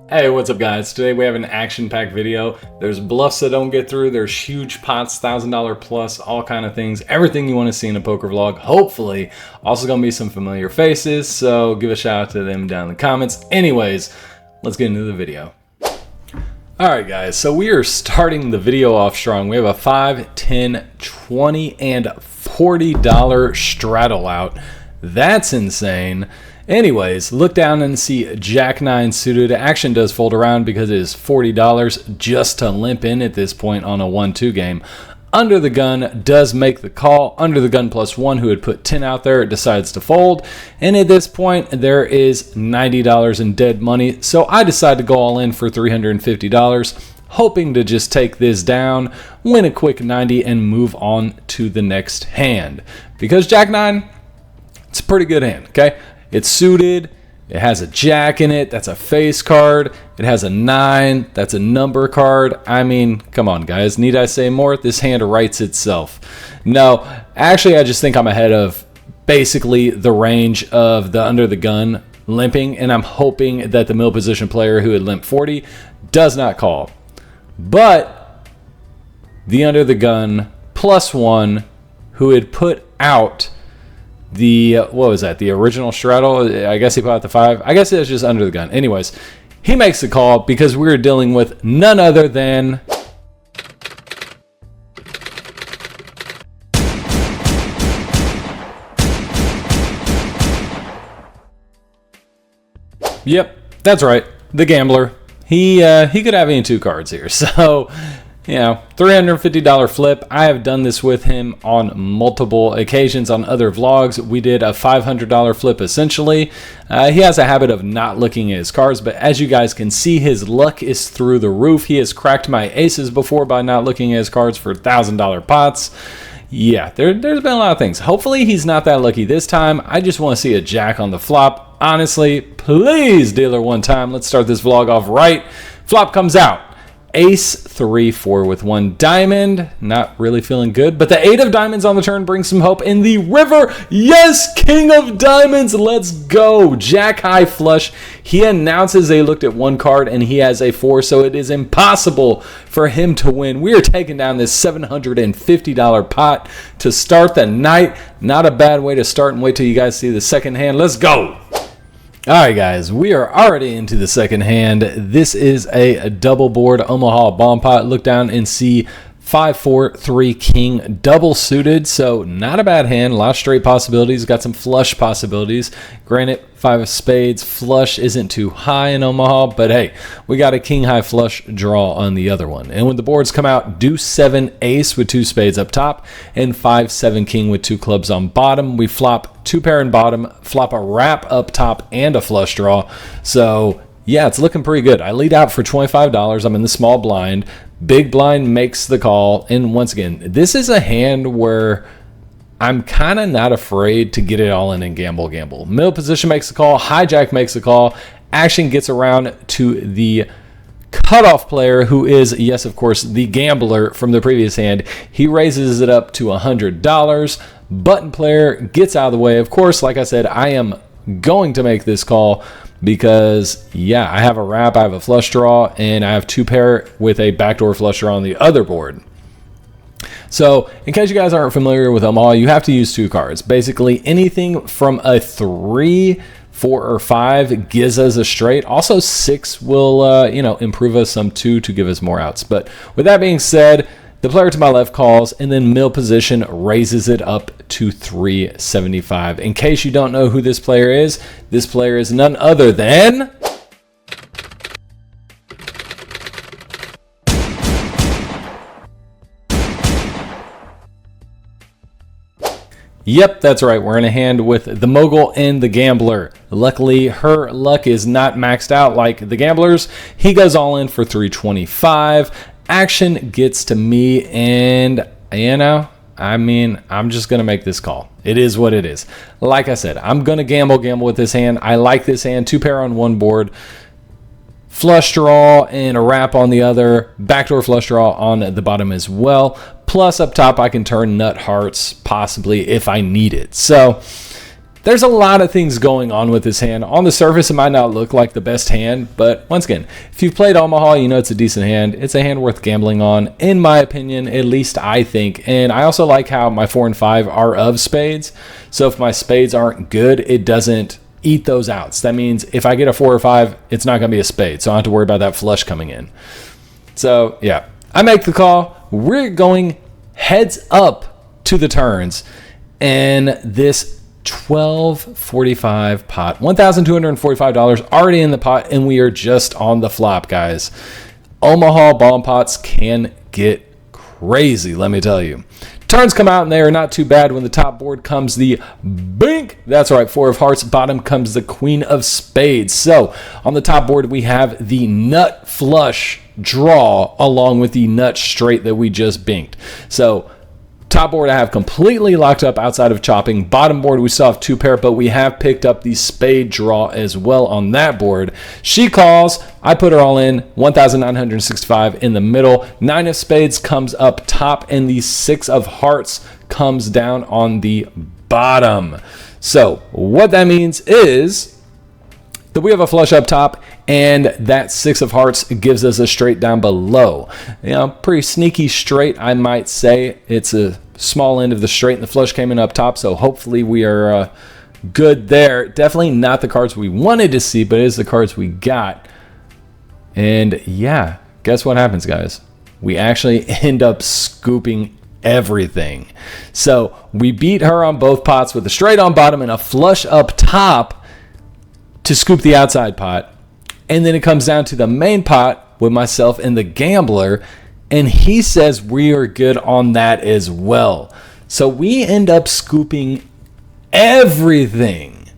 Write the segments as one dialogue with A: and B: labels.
A: Hey, what's up guys? Today we have an action-packed video. There's bluffs that don't get through, there's huge pots, $1,000 plus, all kind of things. Everything you want to see in a poker vlog, hopefully. Also gonna be some familiar faces, so give a shout out to them down in the comments. Anyways, let's get into the video. Alright guys, so we are starting the video off strong. We have a $5, $10, $20, and $40 straddle out. That's insane. Anyways, look down and see Jack 9 suited. Action does fold around because it is $40 just to limp in at this point on a 1-2 game. Under the gun does make the call. Under the gun plus one, who had put 10 out there, decides to fold. And at this point, there is $90 in dead money. So I decide to go all in for $350, hoping to just take this down, win a quick 90, and move on to the next hand. Because Jack 9, it's a pretty good hand, okay? It's suited, it has a jack in it, that's a face card, it has a 9, that's a number card. I mean, come on guys, need I say more? This hand writes itself. No, actually I just think I'm ahead of basically the range of the under the gun limping, and I'm hoping that the middle position player who had limped 40 does not call. But the under the gun plus one who had put out the what was that, the original straddle, I guess he put out the 5, I guess it was just under the gun. Anyways, he makes the call because we were dealing with none other than yep, that's right, the gambler. He could have any two cards here. So you know, $350 flip. I have done this with him on multiple occasions on other vlogs. We did a $500 flip essentially. He has a habit of not looking at his cards, but as you guys can see, his luck is through the roof. He has cracked my aces before by not looking at his cards for $1,000 pots. Yeah, there's been a lot of things. Hopefully he's not that lucky this time. I just want to see a jack on the flop. Honestly, please dealer one time. Let's start this vlog off right. Flop comes out. Ace 3 4 with 1 diamond, not really feeling good, but the 8 of diamonds on the turn brings some hope in the river. Yes, king of diamonds, let's go. Jack high flush. He announces they looked at one card and he has a 4, so it is impossible for him to win. We are taking down this $750 pot to start the night. Not a bad way to start, and wait till you guys see the second hand. Let's go. Alright guys, we are already into the second hand. This is a double board Omaha bomb pot. Look down and see 5 4 3 king double suited, so not a bad hand. A lot of straight possibilities, got some flush possibilities. Granted, 5 of spades flush isn't too high in Omaha, but hey, we got a king high flush draw on the other one. And when the boards come out, deuce 7 ace with 2 spades up top and 5 7 king with 2 clubs on bottom. We flop 2 pair in bottom, flop a wrap up top and a flush draw. So yeah, it's looking pretty good. I lead out for $25. I'm in the small blind. Big blind makes the call. And once again, this is a hand where I'm kind of not afraid to get it all in and gamble. Middle position makes the call. Hijack makes the call. Action gets around to the cutoff player, who is, yes, of course, the gambler from the previous hand. He raises it up to $100. Button player gets out of the way. Of course, like I said, I am going to make this call because, yeah, I have a wrap, I have a flush draw, and I have 2 pair with a backdoor flush draw on the other board. So, in case you guys aren't familiar with Omaha, you have to use 2 cards. Basically, anything from a 3, 4, or 5 gives us a straight. Also, 6 will, improve us some 2 to give us more outs. But with that being said, the player to my left calls, and then middle position raises it up to $375. In case you don't know who this player is none other than yep, that's right. We're in a hand with the mogul and the gambler. Luckily, her luck is not maxed out like the gambler's. He goes all in for $325. Action gets to me, and I'm just going to make this call. It is what it is. Like I said, I'm going to gamble with this hand. I like this hand. 2 pair on one board. Flush draw and a wrap on the other. Backdoor flush draw on the bottom as well. Plus up top, I can turn nut hearts possibly if I need it. So there's a lot of things going on with this hand. On the surface, it might not look like the best hand, but once again, if you've played Omaha, you know it's a decent hand. It's a hand worth gambling on, in my opinion, at least I think. And I also like how my 4 and 5 are of spades. So if my spades aren't good, it doesn't eat those outs. That means if I get a 4 or 5, it's not going to be a spade. So I don't have to worry about that flush coming in. So yeah, I make the call. We're going heads up to the turns. And this 1245 pot, $1,245 already in the pot, and we are just on the flop, guys. Omaha bomb pots can get crazy, let me tell you. Turns come out and they are not too bad. When the top board comes the bink, that's right, 4 of hearts, bottom comes the queen of spades. So on the top board we have the nut flush draw along with the nut straight that we just binked. So top board I have completely locked up outside of chopping. Bottom board we still have 2 pair, but we have picked up the spade draw as well on that board. She calls, I put her all in, 1,965 in the middle. 9 of spades comes up top, and the 6 of hearts comes down on the bottom. So what that means is that we have a flush up top, and that 6 of hearts gives us a straight down below. You know, pretty sneaky straight, I might say. It's a small end of the straight, and the flush came in up top, so hopefully we are good there. Definitely not the cards we wanted to see, but it is the cards we got. And yeah, guess what happens, guys? We actually end up scooping everything. So we beat her on both pots with a straight on bottom and a flush up top to scoop the outside pot. And then it comes down to the main pot with myself and the gambler, and he says we are good on that as well. So we end up scooping everything,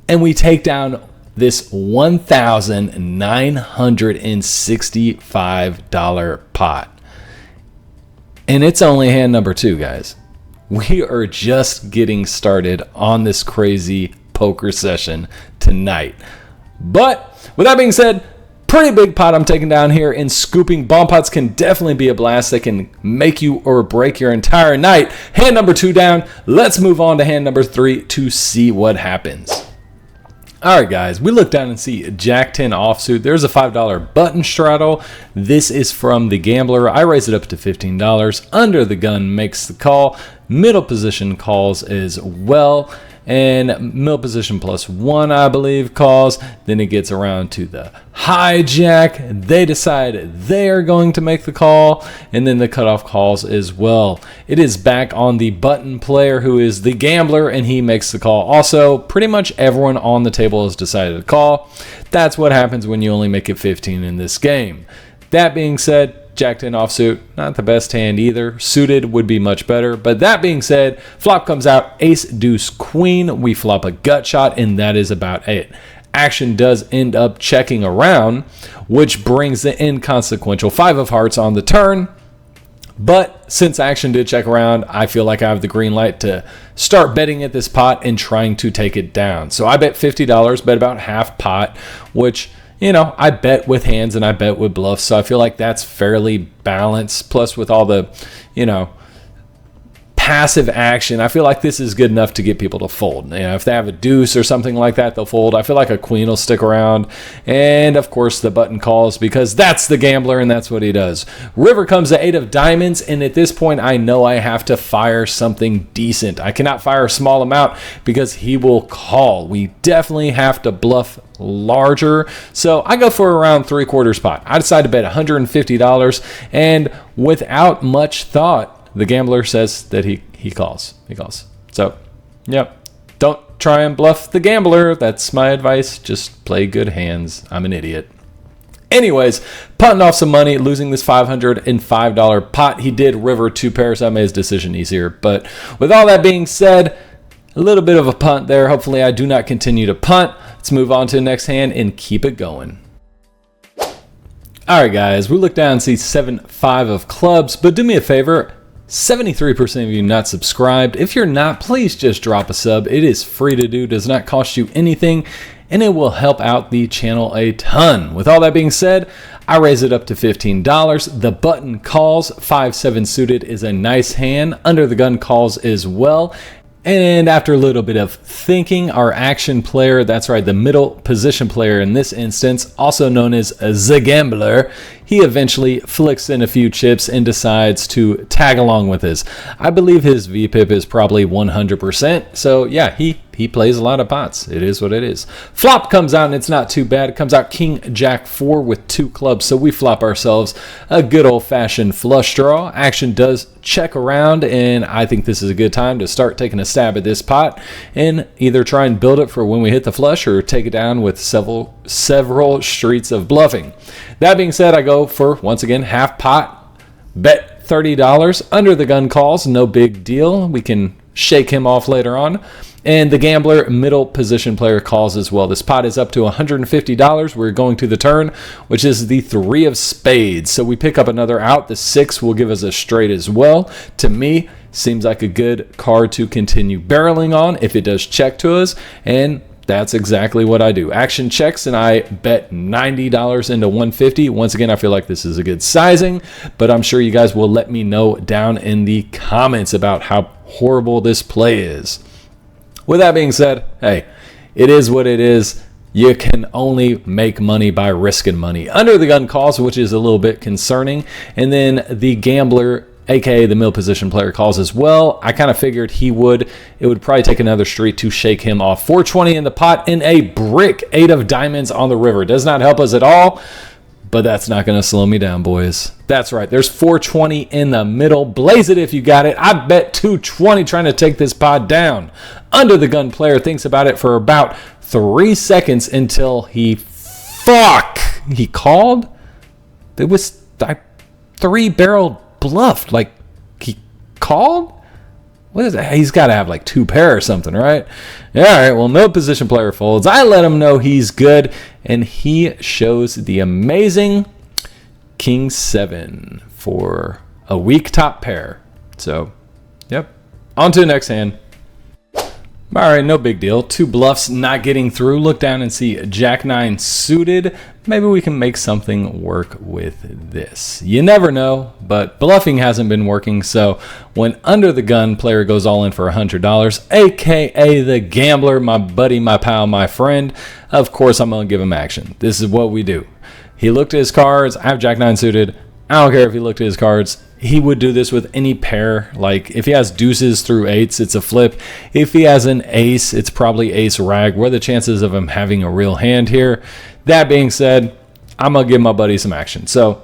A: and we take down this $1,965 pot. And it's only hand number 2, guys. We are just getting started on this crazy poker session tonight. But with that being said, pretty big pot I'm taking down here, and scooping bomb pots can definitely be a blast. They can make you or break your entire night. Hand number 2 down. Let's move on to hand number 3 to see what happens. All right, guys, we look down and see Jack 10 offsuit. There's a $5 button straddle. This is from the gambler. I raise it up to $15. Under the gun makes the call. Middle position calls as well. And middle position +1, I believe, calls. Then it gets around to the hijack. They decide they are going to make the call, and then the cutoff calls as well. It is back on the button player, who is the gambler, and he makes the call. Also, pretty much everyone on the table has decided to call. That's what happens when you only make it 15 in this game. That being said, Jack 10 offsuit, not the best hand either. Suited would be much better. But that being said, flop comes out ace, deuce, queen. We flop a gut shot, and that is about it. Action does end up checking around, which brings the inconsequential 5 of hearts on the turn. But since action did check around, I feel like I have the green light to start betting at this pot and trying to take it down. So I bet $50, bet about half pot, which, you know, I bet with hands and I bet with bluffs, so I feel like that's fairly balanced. Plus, with all the, you know, passive action, I feel like this is good enough to get people to fold. You know, if they have a deuce or something like that, they'll fold. I feel like a queen will stick around. And, of course, the button calls because that's the gambler and that's what he does. River comes to 8 of diamonds, and at this point, I know I have to fire something decent. I cannot fire a small amount because he will call. We definitely have to bluff larger, so I go for around 3/4 pot. I decide to bet $150, and without much thought, the gambler says that he calls. He calls. So, yep. Don't try and bluff the gambler. That's my advice. Just play good hands. I'm an idiot. Anyways, putting off some money, losing this $505 pot. He did river 2 pairs. That made his decision easier. But with all that being said, a little bit of a punt there. Hopefully I do not continue to punt. Let's move on to the next hand and keep it going. All right, guys, we look down and see 7-5 of clubs, but do me a favor, 73% of you not subscribed. If you're not, please just drop a sub. It is free to do, does not cost you anything, and it will help out the channel a ton. With all that being said, I raise it up to $15. The button calls. 5-7 suited is a nice hand. Under the gun calls as well. And after a little bit of thinking, our action player, that's right, the middle position player in this instance, also known as the gambler, he eventually flicks in a few chips and decides to tag along with us. I believe his VPIP is probably 100%. So yeah, he plays a lot of pots. It is what it is. Flop comes out and it's not too bad. It comes out King Jack 4 with 2 clubs. So we flop ourselves a good old-fashioned flush draw. Action does check around, and I think this is a good time to start taking a stab at this pot and either try and build it for when we hit the flush or take it down with several streets of bluffing. That being said, I go for, once again, half pot, bet $30, under the gun calls, no big deal. We can shake him off later on. And the gambler, middle position player, calls as well. This pot is up to $150. We're going to the turn, which is the 3 of spades. So we pick up another out. The 6 will give us a straight as well. To me, seems like a good card to continue barreling on if it does check to us. And that's exactly what I do. Action checks, and I bet $90 into 150. Once again, I feel like this is a good sizing, but I'm sure you guys will let me know down in the comments about how horrible this play is. With that being said, hey, it is what it is. You can only make money by risking money. Under the gun calls, which is a little bit concerning, and then the gambler, aka the middle position player, calls as well. I kind of figured it would probably take another street to shake him off. 420 in the pot in a brick, 8 of diamonds on the river. Does not help us at all, but that's not going to slow me down, boys. That's right. There's 420 in the middle. Blaze it if you got it. I bet 220 trying to take this pot down. Under the gun player thinks about it for about 3 seconds until he called. It was 3-barrel bluffed. Like, he called? What is that? He's got to have like 2 pair or something, right? All right, well, no position player folds. I let him know he's good, and he shows the amazing King 7 for a weak top pair. So, yep. On to the next hand. All right, no big deal. 2 bluffs not getting through. Look down and see Jack 9 suited. Maybe we can make something work with this. You never know, but bluffing hasn't been working. So when under the gun player goes all in for $100, aka the gambler, my buddy, my pal, my friend, of course I'm gonna give him action. This is what we do. He looked at his cards. I have Jack 9 suited. I don't care if he looked at his cards. He would do this with any pair. Like, if he has deuces through 8s, it's a flip. If he has an ace, it's probably ace rag. What are the chances of him having a real hand here? That being said, I'm going to give my buddy some action. So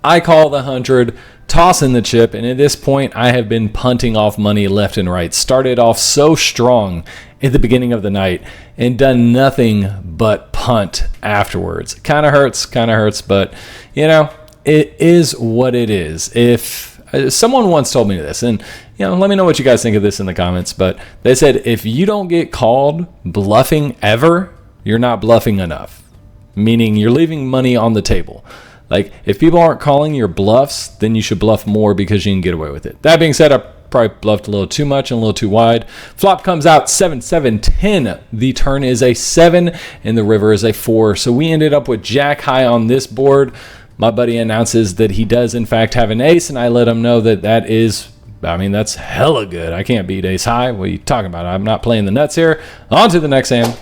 A: I call the 100, toss in the chip, and at this point, I have been punting off money left and right. Started off so strong at the beginning of the night and done nothing but punt afterwards. Kind of hurts, but, you know, it is what it is. If someone once told me this, and let me know what you guys think of this in the comments, but they said if you don't get called bluffing ever, you're not bluffing enough, meaning you're leaving money on the table. Like, if people aren't calling your bluffs, then you should bluff more because you can get away with it. That being said, I probably bluffed a little too much and a little too wide. Flop comes out 7, 7, 10. The turn is a 7 and the river is a 4. So we ended up with Jack high on this board. My buddy announces that he does, in fact, have an ace, and I let him know that that's hella good. I can't beat ace high. What are you talking about? I'm not playing the nuts here. On to the next hand.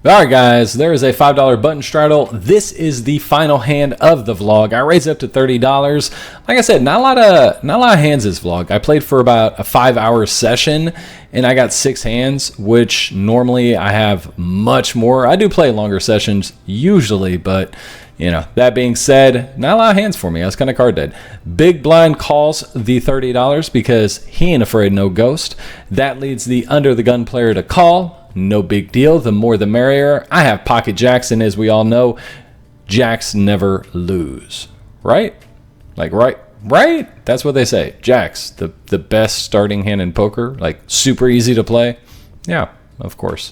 A: All right, guys, there is a $5 button straddle. This is the final hand of the vlog. I raised it up to $30. Like I said, not a lot of hands this vlog. I played for about a 5-hour session, and I got 6 hands, which normally I have much more. I do play longer sessions usually, but that being said, not a lot of hands for me. I was kind of card dead. Big blind calls the $30 because he ain't afraid no ghost. That leads the under the gun player to call. No big deal. The more the merrier. I have pocket jacks, and as we all know, jacks never lose. Right? Like, right? That's what they say. Jacks, the best starting hand in poker. Like, super easy to play. Yeah, of course.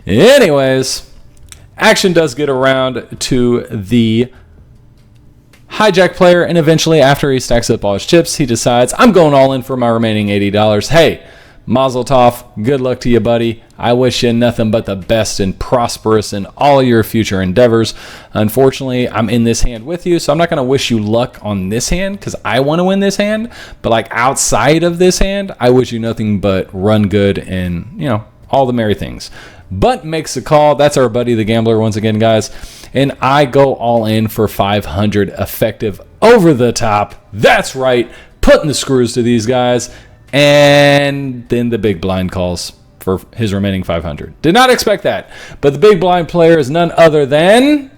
A: Anyways, action does get around to the hijack player, and eventually after he stacks up all his chips, he decides, I'm going all in for my remaining $80. Hey, Mazel tov. Good luck to you, buddy. I wish you nothing but the best and prosperous in all your future endeavors. Unfortunately, I'm in this hand with you, so I'm not going to wish you luck on this hand because I want to win this hand. But like outside of this hand, I wish you nothing but run good and, you know, all the merry things. But makes a call. That's our buddy the gambler once again, guys. And I go all in for 500 effective over the top. That's right. Putting the screws to these guys. And then the big blind calls for his remaining 500. Did not expect that. But the big blind player is none other than...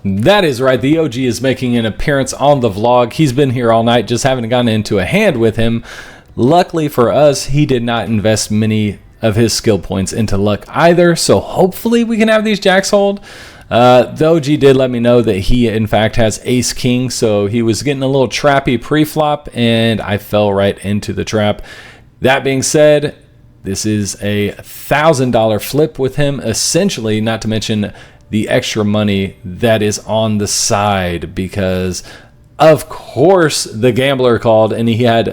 A: That is right, the OG is making an appearance on the vlog. He's been here all night, just haven't gotten into a hand with him. Luckily for us, he did not invest many of his skill points into luck either, so hopefully we can have these jacks hold. The OG did let me know that he in fact has ace king, so he was getting a little trappy pre-flop, and I fell right into the trap. That being said, this is a $1,000 flip with him, essentially, not to mention the extra money that is on the side, because of course the gambler called and he had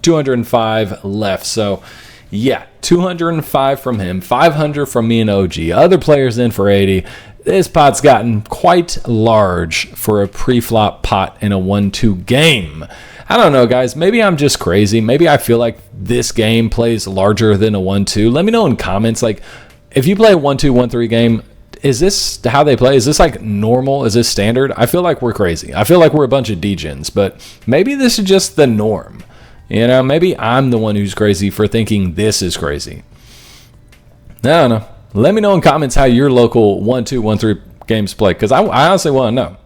A: 205 left. So yeah, 205 from him, 500 from me and OG. Other players in for 80. This pot's gotten quite large for a pre-flop pot in a 1-2 game. I don't know, guys. Maybe I'm just crazy. Maybe I feel like this game plays larger than a 1-2. Let me know in comments. Like, if you play a 1-2, 1-3 game, is this how they play? Is this like normal? Is this standard? I feel like we're crazy. I feel like we're a bunch of degens, but maybe this is just the norm. You know, maybe I'm the one who's crazy for thinking this is crazy. I don't know. Let me know in comments how your local 1-2, 1-3 games play, because I honestly want to know.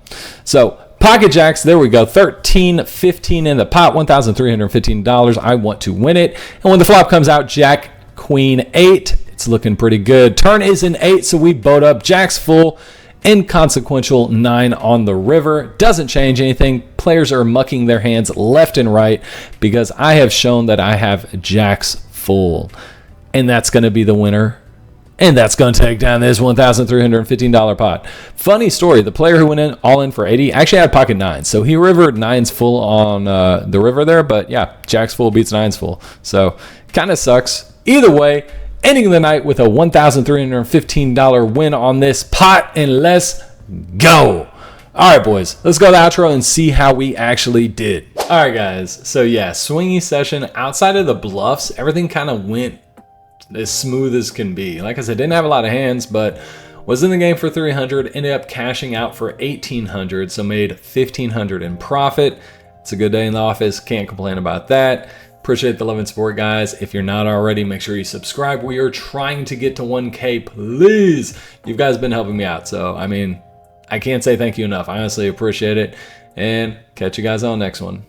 A: So, pocket jacks, there we go. 13, 15 in the pot, $1,315. I want to win it. And when the flop comes out, jack, queen, 8. It's looking pretty good. Turn is an 8, so we boat up. Jack's full. Inconsequential 9 on the river. Doesn't change anything. Players are mucking their hands left and right because I have shown that I have jacks full. And that's going to be the winner. And that's going to take down this $1,315 pot. Funny story. The player who went in all in for 80 actually had pocket 9. So he rivered 9s full on the river there. But yeah, jacks full beats 9s full. So kind of sucks. Either way, ending the night with a $1,315 win on this pot, and let's go. All right, boys, let's go to the outro and see how we actually did. All right, guys, so yeah, swingy session. Outside of the bluffs, everything kind of went as smooth as can be. Like I said, didn't have a lot of hands, but was in the game for 300, ended up cashing out for 1,800, so made 1,500 in profit. It's a good day in the office, can't complain about that. Appreciate the love and support, guys. If you're not already, make sure you subscribe. We are trying to get to 1K, please. You guys been helping me out. So, I mean, I can't say thank you enough. I honestly appreciate it. And catch you guys on the next one.